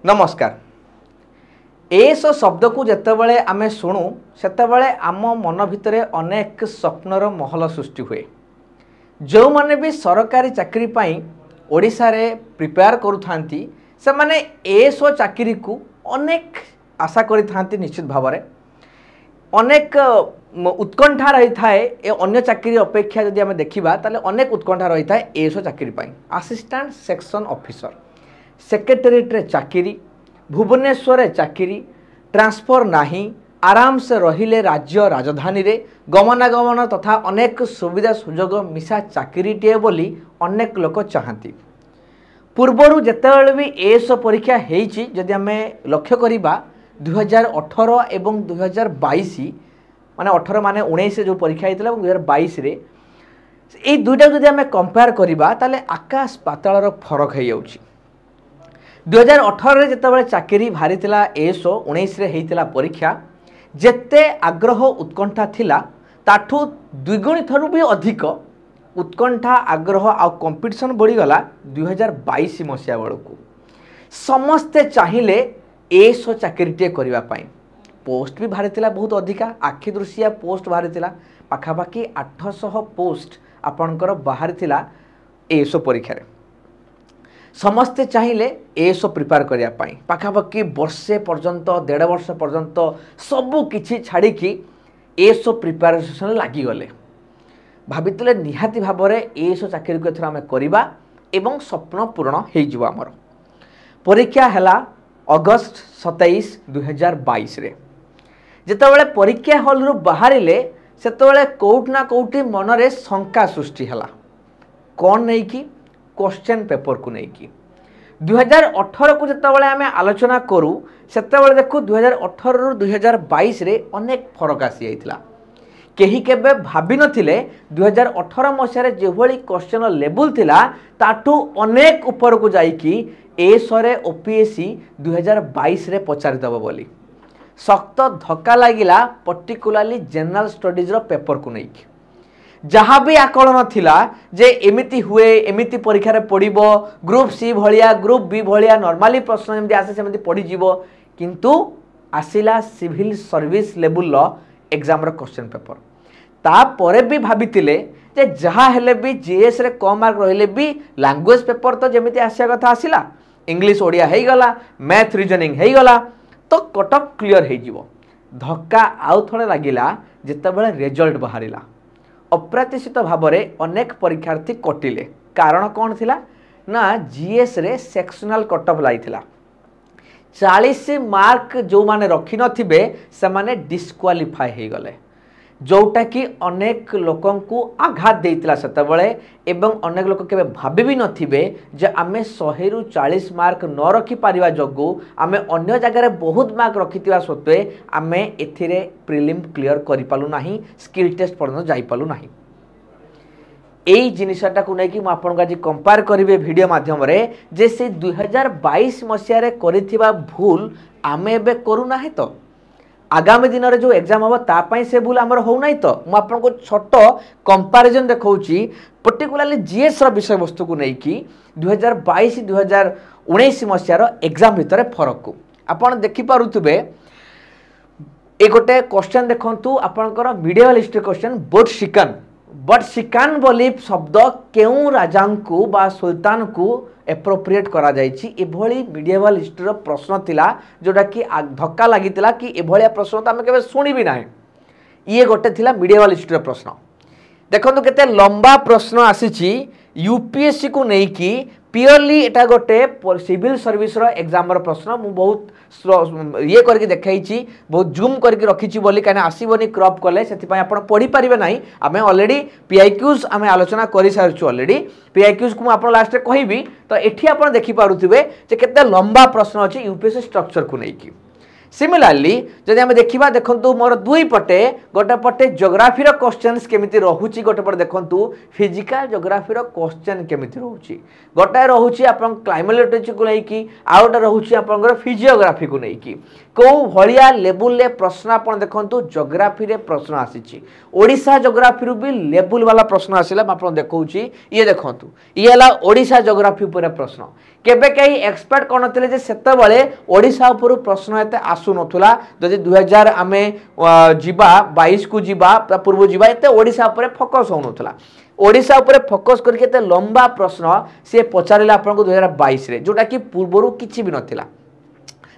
नमस्कार। एस शब्द को जितेबाला आम शुणु से आम मन भितर अनेक स्वप्नर महल सृष्टि हुए। जो माने भी सरकारी चाकरी पाई ओडिशा रे प्रिपेयर करुथांती से माने एस चाकरी को अनेक आशा करिथांती। निश्चित भाव में अनेक उत्कंठा रही थाए अन्य चाकरी अपेक्षा जदि आम देखा ताले अनेक उत्कंठा रही थाए एस चाकरी पाई। असिस्टेंट सेक्शन ऑफिसर, सेक्रेटेरिएट रे चाकरी, भुवनेश्वर चाकरी, ट्रांसफर नहीं, आराम से रहिले राज्य राजधानी रे गमनागमन तथा अनेक सुविधा सुजोग मिशा चाकरीटे बोली अनेक लोक चाहती। पूर्वर जितेबाला भी एस परीक्षा होती जदि आम लक्ष्य करवा 2018 एवं 2022 माने 18 माने 19 जो परीक्षा होता है 2022 रे ये दुईटा जदि आम कंपेयर करवा ताले आकाश पातालर फरक हो जाउछि। 2018 जितेबाला चाकरी बाहरी एस 19 रे होता परीक्षा जेते आग्रह उत्कंठा थिला ताठू द्विगुणित भी अधिक उत्कंठा आग्रह आ कंपिटिशन बढ़ीगला 2022 मसीहा बेलू। समस्ते चाहिए एस चाकरीटे करने पोस्ट भी बाहरी बहुत अधिका आखि दृशिया पोस्ट बाहरी पाखापाखि 800 पोस्ट आपणकर बाहरी एस परीक्षा समस्ते चाहिए एस प्रिपेयर करने पाखापाखि वर्षे पर्यंत 1.5 वर्ष पर्यंत सबू किछि छाड़ी एस प्रिपेरेसन लगिगले। भाविले निहाती भाव में एस चाकरी को एथर आम करवा एवं स्वप्न पूरण हो आमर। परीक्षा है अगस्त 27 2022 रे जितेबाला परीक्षा हॉल रु बाहरिले सेतेबाला कोउठना कोउठी मनरे शंका सृष्टि हला कौन नहीं कि क्वेश्चन पेपर को नहीं कि 2018 को जितेबाला आम आलोचना करूँ सेतेबाला देखु 2018 रु 2022 रे अनेक फरक आसी जाइतिला। केही केबे भाबी नथिले 2018 मसीह जो भली क्वेश्चन लेवल थिला ताठू अनेक ऊपर को जाइकी एस रे ओपीएससी 2022 रे पचारि दबो बोली सख्त धक्का लागिला। पर्टिकुलाली जनरल स्टडीज रो पेपर को नहीं जहाँ भी आकलन थिला जे एमिति हुए एमिति परीक्षा रे पड़िबो ग्रुप सी भलिया ग्रुप बी भलिया नॉर्मली प्रश्न जेमति आसे सेमति पड़ी जीवो किंतु आसिला सिविल सर्विस लेवल लो एग्जाम रो क्वेश्चन पेपर तापरे भी भाबितिले जे जहाँ हेले भी जीएस रे कम मार्क रहिले भी लैंग्वेज पेपर तो जेमिति आसिया कथा आसिला इंग्लिश ओडिया हेई गला मैथ रीजनिंग हेई गला तो कटअप क्लियर हेई जीवो। धक्का आउ थोड़े लागिला जेतेबेले रिजल्ट बाहरिला अप्रत्याशित भाव में अनेक परीक्षार्थी कटिले। कारण कौन थिला ना जीएस रे सेक्शनल कटअफ लागिथिला 40 मार्क जो माने रखी नथिबे से माने डिस्क्वालिफाई हे गले जोटा कि अनेक लोकन को आघात देइतिला सेतेबेले एवं अनेक लोक केबे भाबी भी नथिबे जे आमे 100 रु 40 मार्क न रखी पारिबा जगु आमे अन्य जगह रे बहुत मार्क रखितिबा सत्वे आमे एथिरे प्रिलिम क्लियर करि पालु नाही स्किल टेस्ट पर्यंत जाई पालु नाही। एई जिनिसटा को नै कि म आपन आज कंपेयर करिवे वीडियो माध्यम रे जे से 2022 मसिया रे करिथिबा भूल आमे एबे करू नाही तो आगामी दिन में जो एग्जाम हम तापाई से भूल आमर हो नहीं तो मु आपको छोट कंपैरिजन देखौची पर्टिकुलरली जीएस रो विषय वस्तु को नहीं 2022 2019 मसीहार एग्जाम भितर फरक को आपन देखि पारुथबे। ए गोटे क्वेश्चन देखंतु आपनकर मीडिएवल हिस्ट्री क्वेश्चन बट शिकान बोली शब्द केउ राजा को बा सुल्तान को एप्रोप्रिएट करा जाइछि एभली मीडिएवल हिस्ट्री प्रश्न थिला जोटा कि धक्का लागितिला कि एभलिया प्रश्न तो आमे केबे सुनी भी नाही। ये गोटे थिला मीडिएवल हिस्ट्री प्रश्न देखंतु केते लंबा प्रश्न आसीछि यूपीएससी को नहीं कि प्योरली एटा गोटे सिविल सर्विस रो एग्जाम रो प्रश्न मु बहुत ये करके देखाइछि बहुत जूम करके रखिछि बोली काने आसीबनी क्रॉप कले सेति पय आपण पढी परिबे नाही। आमे ऑलरेडी पीआईक्यूज आमे आलोचना करि सारछु ऑलरेडी पीआईक्यूज को आपण लास्ट रे कहिबी तो एठी आपण देखि पारुथिबे जे केते लंबा प्रश्न अछि यूपीएससी स्ट्रक्चर को नहीं कि सिमिलारली जदि आम देखा देखु मोर दुई पटे गोटे पटे जोग्राफीर क्वेश्चंस केमिति रहुची गोटे पटे देखु फिजिकल जोग्राफीर क्वेश्चन केमिति रहुची गोटे रहुची आपन क्लाइमेटोलॉजी को लेकी आ गोटे रहुची आपन फिजियोग्राफी को लेकी कौ भलिया लेवल ले प्रश्न आपन देखु जोग्राफी रे प्रश्न आसीची ओडिशा जोग्राफी रु भी लेवल वाला प्रश्न आसिला आपन देखौची ये देखंतु ये हला ओडिशा जोग्राफी ऊपर प्रश्न केबे कई एक्सपर्ट करनथिले जे सेते बेले ओडिशा ऊपर प्रश्न एते आसु नथुला जदि 2000 आमे जिबा 22 को जिबा पूर्व जिबा एते ओडिशा ऊपर फोकस होनथुला ओडिशा ऊपर फोकस करके एते लंबा प्रश्न से पचारिला आपन को 2022 रे जोटा कि पूर्वरु किछि भी नथिला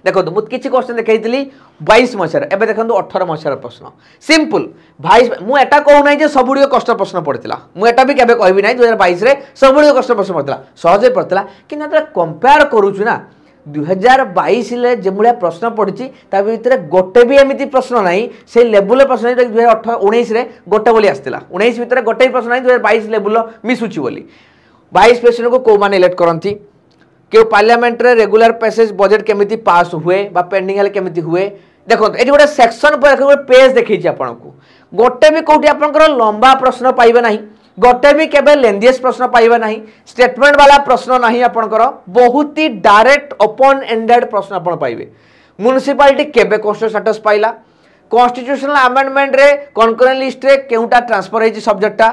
देखो मु किछि क्वेश्चन देखैतिली 22 मसिया एबे देखंतु 18 मसिया प्रश्न सिंपल भाई मु एटा कहू नै जे सबुडी कष्ट प्रश्न पड़तिला मु एटा भी केबे कहबी नै 2022 रे सबुडी कष्ट प्रश्न पड़तिला सहज पड़तिला कि ना कंपेयर करूछु ना 2022 ले जेमुळा प्रश्न पड़िछि ता भितरे गोटे भी एमिति प्रश्न नाही से लेवल प्रश्न 2018 19 रे गोटे बोली आस्तिला 19 भितरे गोटे प्रश्न नाही 2022 लेवल मिसुची बोली 22 प्रश्न को को माने इलेक्ट करंती के पार्लियामेंट रे रेगुलर पैसेज बजेट केमिति पास हुए बा पेंडिंग हेले केमिति हुए देखो एटी गोटे सेक्शन पर पेज देखै छी आपन को गोटे भी कोठी आपनकर लंबा प्रश्न पाइबे नाही गोटे भी केबे लेंदियस प्रश्न पाइबे नाही स्टेटमेंट वाला प्रश्न नाही आपनकर बहुत ही डायरेक्ट ओपन एंडेड प्रश्न आपन पाइबे म्युनिसिपैलिटी केबे कोस्टल स्टेटस पाइला कॉन्स्टिट्यूशनल अमेंडमेंट रे कॉन्करेंट लिस्ट रे केउटा ट्रांसफर हेची सब्जेक्टटा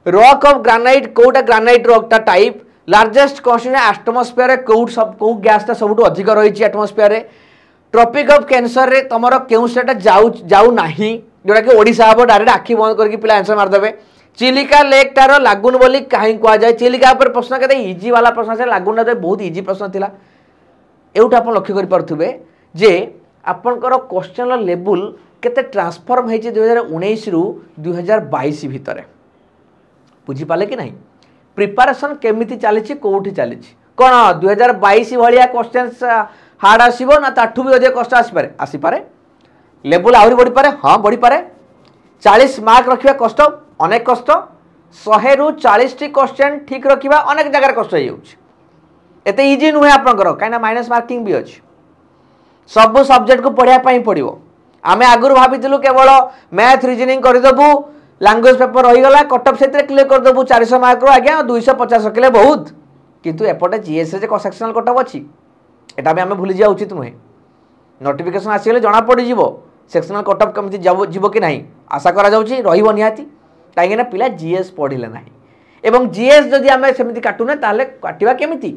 रॉक ऑफ ग्रेनाइट कोटा ग्रेनाइट रॉक टा टाइप लार्जेस्ट कॉन्स्टिट्यूशन एटमॉस्फेयर रे कौ गैस टा सबुठ अधिक रही एटमॉस्फेयर रे ट्रॉपिक ऑफ कैंसर रे तमरो केउ सेटा जाऊ नाही जोटा कि ओडिशा हबो डायरेक्ट आखि बंद करके पिला आंसर मार देबे चिलिका लेक तार लागुन बोली काहे कुआ जाय चिलिका पर प्रश्न केते इजी वाला प्रश्न से लागुन तो बहुत इजी प्रश्न थिला एउटा अपन लक्ष्य करि पारथुबे जे आपनकर क्वेश्चन लेवल केते ट्रांसफॉर्म हेछि 2019 रु 2022 भितरे बुझी पाले कि नहीं प्रिपरेशन केमिति चली कौटी चली कौन 2022 भाया क्वेश्चंस हार्ड आसो ना ताठू भी अधिक कष्ट आसीपे लेवल आहरी बढ़ी पारे हाँ बढ़ी पारे 40 मार्क रखा कष्ट अनेक कष्ट 100 रु 40 टी क्वेश्चन ठीक रखा अनेक जगह कष्ट होते इजी नुहे आपंकर कहीं माइनस मार्किंग भी अच्छी सब सब्जेक्ट को पढ़ाई पड़ो आम आगुरी भाई केवल मैथ रिजनिंग करदेबू लैंग्वेज पेपर रहीगला कटअप से क्लियर करदेबू 400 मार्क रो आज्ञा 250 रखिले बहुत किंतु एपटे जीएस रे सेक्शनल कटअप अच्छी एटा भी आम भूली जा उचित नुहे नोटिफिकेशन आसीगले जना पड़ी जीवो सेक्शनल कटअप केमती जीवो कि नहीं आशा करा जाउची रहिबो निहाती कहीं पिला जीएस पढ़िले नहीं एवं जीएस जदि आम सेमती काटुने ताले काटिबा केमिति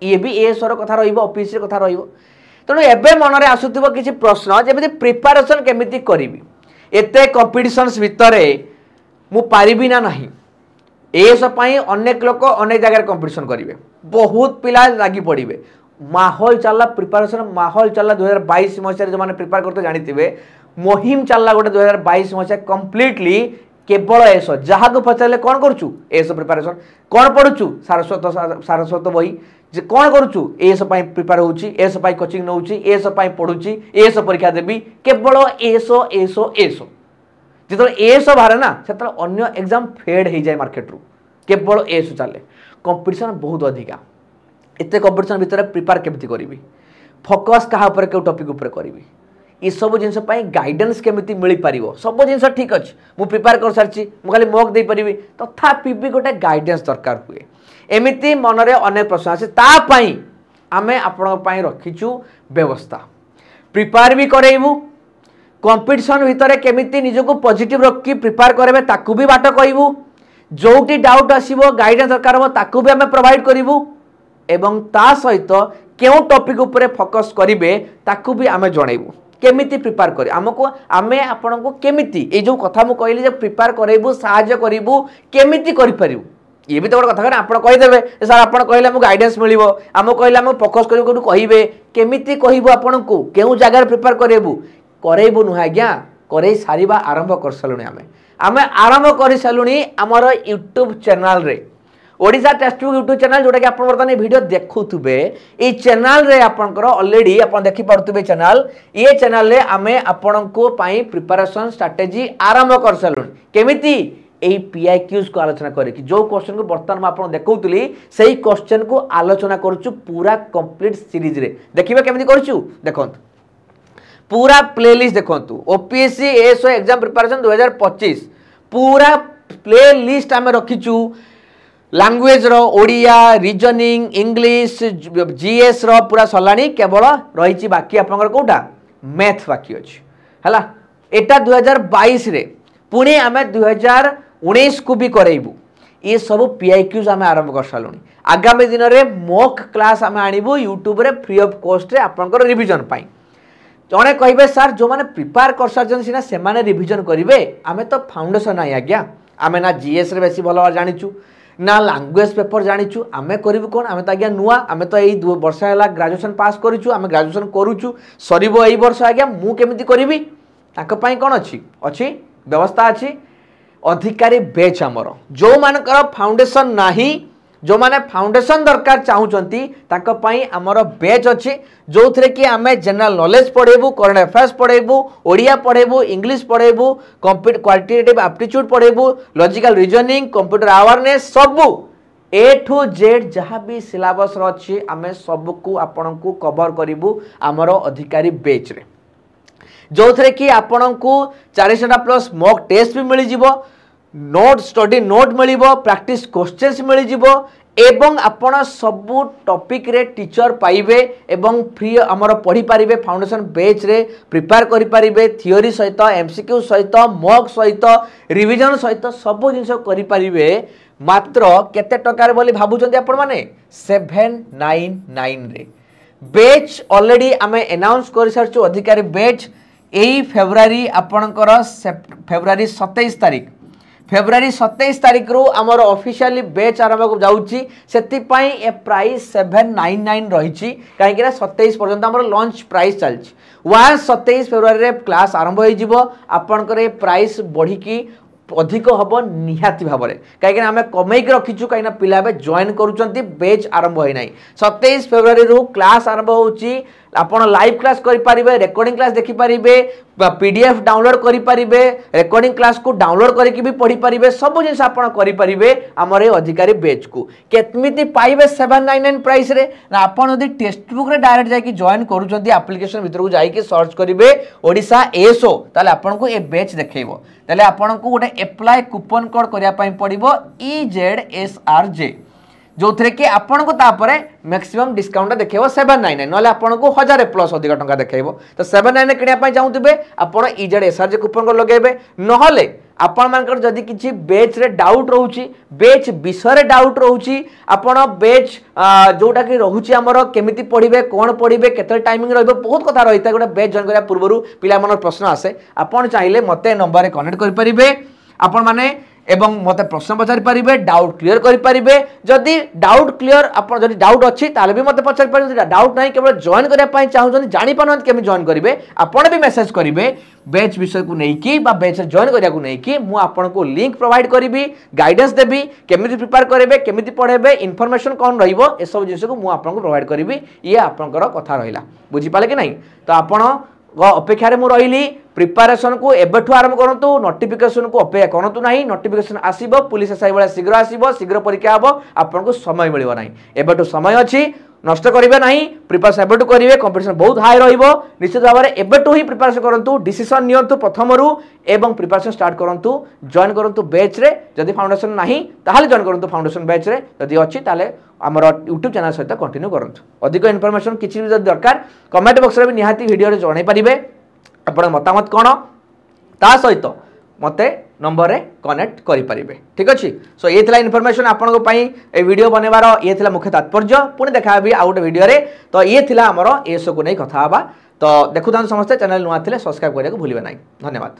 ये भी एएस रो कथा रहिबो ऑफिस रे कथा रहिबो तेणु एबे मन रे आसुथिबो किछि प्रश्न जेमिति प्रिपरेशन केमिति करिवि एते कंपिटिशन्स भितर मु पारिबि ना नहीं एएस पई अनेक लोक अनेक जगह कंपिटिशन करिवे बहुत पिला लागी पड़िबे माहौल चलला प्रिपरेशन माहौल चलला 2022 मसिया जो माने प्रिपेयर करते जानिथिबे मुहिम चलला गोटे 2022 मसिया कंप्लीटली केवल एस जहाँ को पचारे कौन करुचु एस प्रिपरेशन कौन पढ़ुचु सारस्वत बही जे कौन करुचु एस प्रिपेयर होउची एस कोचिंग नौची एस पढ़ुची एस परीक्षा देवी केवल एस एस एस जो एस बाहर ना से अन्य एग्जाम फेड हो जाए मार्केट रू केवल एस चले कंपिटिशन बहुत अधिका एत कंपिटिशन भितर प्रिपेयर केमती करी फोकस क्या टॉपिक उपर करी ये सब जिन गाइडेंस केमिति मिल पार सब जिन ठीक अच्छे मुझे प्रिपेयर कर सारी मुझे मक दे पारि तथापि भी गोटे गाइडेंस दरकार हुए एमती मनरे अनेक प्रश्न आसे तापाई आमे आपण रखीचु व्यवस्था प्रिपेयर भी करेबू कंपिटिशन भितर केमिति निजको पॉजिटिव रखी प्रिपेयर करेबे ताकू भी बाट कहबू जोटी डाउट आसीबो गाइडेंस दरकार हो ताकू भी आमे प्रोवाइड करिवु एवं ता सहित केउ टॉपिक ऊपर फोकस करिवे ताकू भी आमे जणैबू केमिति प्रिपेयर करी हमको आमे आपण को केमिति ए जो कथा मु कहली जे प्रिपेयर करेबू सहाय्य करिवु केमिति करि परिवु ये भी तो गोटे कथा आप कहीदेवे सर आप कहले आमको गाइडेंस मिल आम कहले आम फोकस करूँ कहे केमिति कहबू आपन को केउ जगह प्रिपेयर करेबू करेबू नुह आज्ञा करे सारिबा आरंभ कर सालुनी आमे आरंभ कर सालुनी आमर यूट्यूब चैनल रे Odisha text book YouTube channel जोटा कि आप बर्तमान वीडियो देखुवे ये चैनल रे आपनकर ऑलरेडी आप देखि पारुथिबे चैनल ये चैनल रे आमे आपन को पई प्रिपरेशन स्ट्रेटजी आरंभ कर सालुनी केमिति एई पीआईक्यूज को आलोचना करे कि जो क्वेश्चन को बर्तमान में आपन देखौतली सही क्वेश्चन को आलोचना करछु पूरा कंप्लीट सीरीज रे देखिबे केमिति करछु देखंत पूरा प्लेलिस्ट देखंतु ओपीएससी एएसओ एग्जाम प्रिपरेशन 2025 पूरा प्लेलिस्ट आम रखीचु लैंग्वेज रो ओडिया रीजनिंग इंग्लिश जीएस रो पूरा सलानी केवल रही बाकी आपनकर कोटा मैथ बाकी अछि हला एटा 2022 रे पुणे आमे 2019 को भी करेबू ये सब पीआईक्यूज आमे आरंभ कर सालुनी आगामी दिन रे मॉक क्लास आमे आनिबू यूट्यूब रे फ्री ऑफ कॉस्ट रे आपनकर रिवीजन पाई जने कहिबे सर जो माने प्रिपेयर कर सारजन सिना से माने रिवीजन करिवे आमे तो फाउंडेशन आइ आज्ञा आमे ना जीएस रे बेसी भलो जानिचू ना लैंग्वेज पेपर जानिचू आमे करिबू कोन आमे त आज्ञा नुआ आमे तो एई 2 वर्ष हैला ग्रेजुएशन पास करिचू आमे ग्रेजुएशन करूचू सरीबो एई वर्ष आज्ञा मु केमिति करिवि ताक पई कोन अछि व्यवस्था अछि अधिकारी बेच आमर जो मानकर फाउंडेशन नाही जो माने फाउंडेशन दरकार चाहूचंती ताक पई आमर बेच अछि जो थरे कि आमे जनरल नॉलेज पढेबू करंट अफेयर्स पढेबू ओडिया पढेबू इंग्लिश पढेबू कंप्यूटर क्वांटिटेटिव एप्टीट्यूड पढेबू लॉजिकल रीजनिंग कंप्यूटर अवेयरनेस सबु ए टू जेड जहाँ भी सिलेबस रछि आमे सबको आपन को कवर करिवू आमर अधिकारी बेच रे जो थरे कि आपन को 400 प्लस मॉक टेस्ट भी मिल जिवो नोट स्टडी नोट मिलिबो प्रैक्टिस क्वेश्चंस मिल जिवो एवं आपण सबु टॉपिक रे टीचर पाइबे एवं फ्री हमर पढ़ी पारिबे फाउंडेशन बैच रे प्रिपेयर करि पारिबे थ्योरी सहित एमसीक्यू सहित मॉक सहित रिवीजन सहित सब जिंस करि पारिबे मात्र केते टकार बोली भाबुचंदी आपण माने 799 रे बैच ऑलरेडी आमे अनाउंस कर सरचो अधिकारी बैच एई फेब्रुआरी आपणकर फेब्रुआरी 27 तारीख फेब्रुआरी 27 तारीख रो आमर ऑफिशियली बैच आरंभ को जाउची सेति पई ए प्राइस 799 रहिची काहे कि 27 पर्यंत आमर लॉन्च प्राइस चलची वहां 27 फेब्रुआरी रे क्लास आरंभ होई जिवो आपनकर ए प्राइस बढ़ी की अधिक हबो निहाती भाबरे काहे कि आमे कमई के रखिचु काहे ना पिला बे जॉइन करूचंती बैच आरंभ होई नाही 27 फेब्रुआरी रो क्लास आरंभ होउची आपण लाइव क्लास करि पारिबे रेकॉर्डिंग क्लास देखि पारिबे पीडीएफ डाउनलोड करि पारिबे रेकॉर्डिंग क्लास को डाउनलोड करके भी पढ़ी पारिबे सब जिंस आपण करि पारिबे हमर ए अधिकारी बैच को केतमिति पाइबे 799 प्राइस रे ना आपण यदि टेक्स्ट बुक रे डायरेक्ट जाई कि जॉइन करूचंती एप्लीकेशन भीतर को जाई कि सर्च करिवे ओडिसा एसओ ताले आपण को ए बैच देखैबो ताले आपण को गोटे अप्लाई कूपन कोड करिया पई पड़िबो EZSRJ जो थे कि आपन को तापरे मैक्सिमम डिस्काउंट देखो 799 नले आपन को 1000 प्लस अधिक टंका देखो तो 799 किनिया पई चाहूथिबे आपन EZSRJ कूपन को लगेबे नहले आपन मानकर जदी किछि बैच रे डाउट रहउची बैच विषय रे डाउट रहउची आपन बैच जोटा कि रहउची हमर केमिति पढिबे कोन पढिबे केते टाइमिंग रहबे बहुत कथा रहिता गोटे बैच जॉइन करिया पूर्वरु पिला मनर प्रश्न आसे आपन चाहिले मते नंबर रे कनेक्ट करि परिबे आपन माने एवं मते प्रश्न पचारि पारिबे डाउट क्लियर करि पारिबे जदि डाउट क्लियर आपन जदि डाउट अछि ताले भी मते पचारि पारिबे डाउट नाही केवल जॉइन करिया पई चाहू जदि जानि पानन केमि जॉइन करिवे आपन भी मेसेज करिवे बैच विषय को नै कि बा बैच जॉइन करिया को नै कि मु आपन को लिंक प्रोवाइड करिवि गाइडेंस देबी केमिति प्रिपेयर करिवे केमिति पढेबे इन्फॉर्मेशन कोन रहिबो ए सब जिंस को मु आपन को प्रोवाइड करिवि ये आपनकर कथा रहिला बुझि पाले कि नै तो आपन अपेक्षा रे मु रहिली प्रिपरेशन को एबेठु आरंभ करंतु नोटिफिकेशन को अपेक्षा करंतु नाही नोटिफिकेशन आसीबो पुलिस एसआई वाला शीघ्र आसीबो शीघ्र परीक्षा हबो आपन को समय मिलिबो नाही एबेठु समय अछि नष्ट करिवे नाही प्रिपरेशन एबेठु करिवे कंपटीशन बहुत हाई रहिबो निश्चित भाव में एबेठु ही प्रिपरेशन करंतु डिसीजन नियंतु प्रथमरु एवं प्रिपरेशन स्टार्ट करंतु जॉइन करंतु बैच रे जदि फाउंडेशन नाही ताहाले जॉइन करंतु फाउंडेशन बैच रे जदि अछि ताले हमर YouTube चैनल सहित कंटिन्यू करंतु अधिक इन्फॉर्मेशन किछि भी जदि दरकार कमेंट बॉक्स रे भी निहाती वीडियो रे जणाई परिबे आपण मतामत कोन ता सहित मते नंबर रे कनेक्ट करि परिबे ठीक अछि सो ये थिला इन्फॉर्मेशन आपन को पई ए वीडियो बनेबार ये थिला मुख्य तात्पर्य पुणी देखाबी आ गोटे वीडियो रे तो ये थिला हमर एसो को नै कथा हबा तो देखु समस्त चैनल नुआ थिले सब्सक्राइब करिया को भूलिबे नै धन्यवाद।